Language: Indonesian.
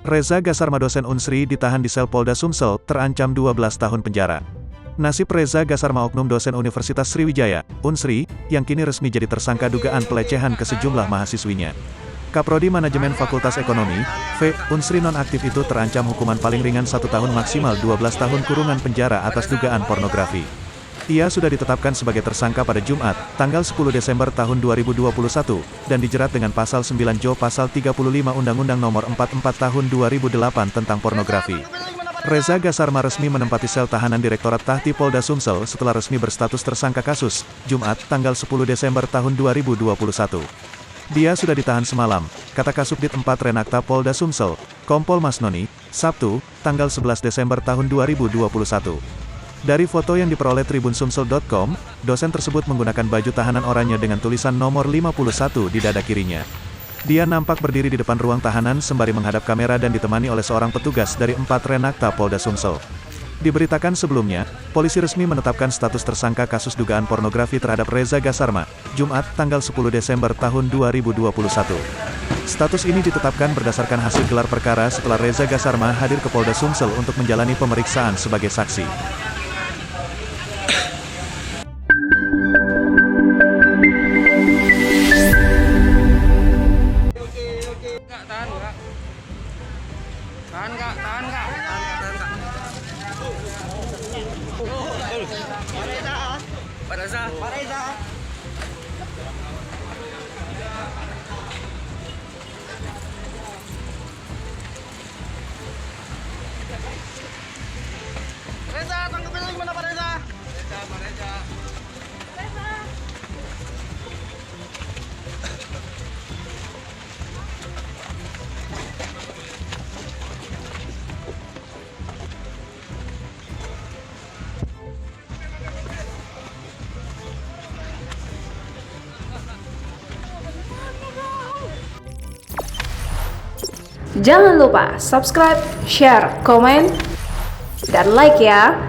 Reza Gasarma dosen Unsri ditahan di sel Polda Sumsel, terancam 12 tahun penjara. Nasib Reza Gasarma oknum dosen Universitas Sriwijaya, Unsri, yang kini resmi jadi tersangka dugaan pelecehan ke sejumlah mahasiswinya. Kaprodi Manajemen Fakultas Ekonomi, V, Unsri nonaktif itu terancam hukuman paling ringan 1 tahun maksimal 12 tahun kurungan penjara atas dugaan pornografi. Ia sudah ditetapkan sebagai tersangka pada Jumat, tanggal 10 Desember tahun 2021, dan dijerat dengan pasal 9 Jo pasal 35 Undang-Undang Nomor 44 Tahun 2008 tentang pornografi. Reza Gasarma resmi menempati sel tahanan Direktorat Tahti Polda Sumsel setelah resmi berstatus tersangka kasus, Jumat, tanggal 10 Desember tahun 2021. Dia sudah ditahan semalam, kata Kasubdit 4 Renakta Polda Sumsel, Kompol Masnoni, Sabtu, tanggal 11 Desember tahun 2021. Dari foto yang diperoleh tribunsumsel.com, dosen tersebut menggunakan baju tahanan oranye dengan tulisan nomor 51 di dada kirinya. Dia nampak berdiri di depan ruang tahanan sembari menghadap kamera dan ditemani oleh seorang petugas dari 4 Renakta Polda Sumsel. Diberitakan sebelumnya, polisi resmi menetapkan status tersangka kasus dugaan pornografi terhadap Reza Gasarma, Jumat, tanggal 10 Desember tahun 2021. Status ini ditetapkan berdasarkan hasil gelar perkara setelah Reza Gasarma hadir ke Polda Sumsel untuk menjalani pemeriksaan sebagai saksi. Tahan kak. Pak Reza. Reza, tangkapin lagi mana Pak Reza? Pak Reza. Jangan lupa subscribe, share, komen, dan like ya.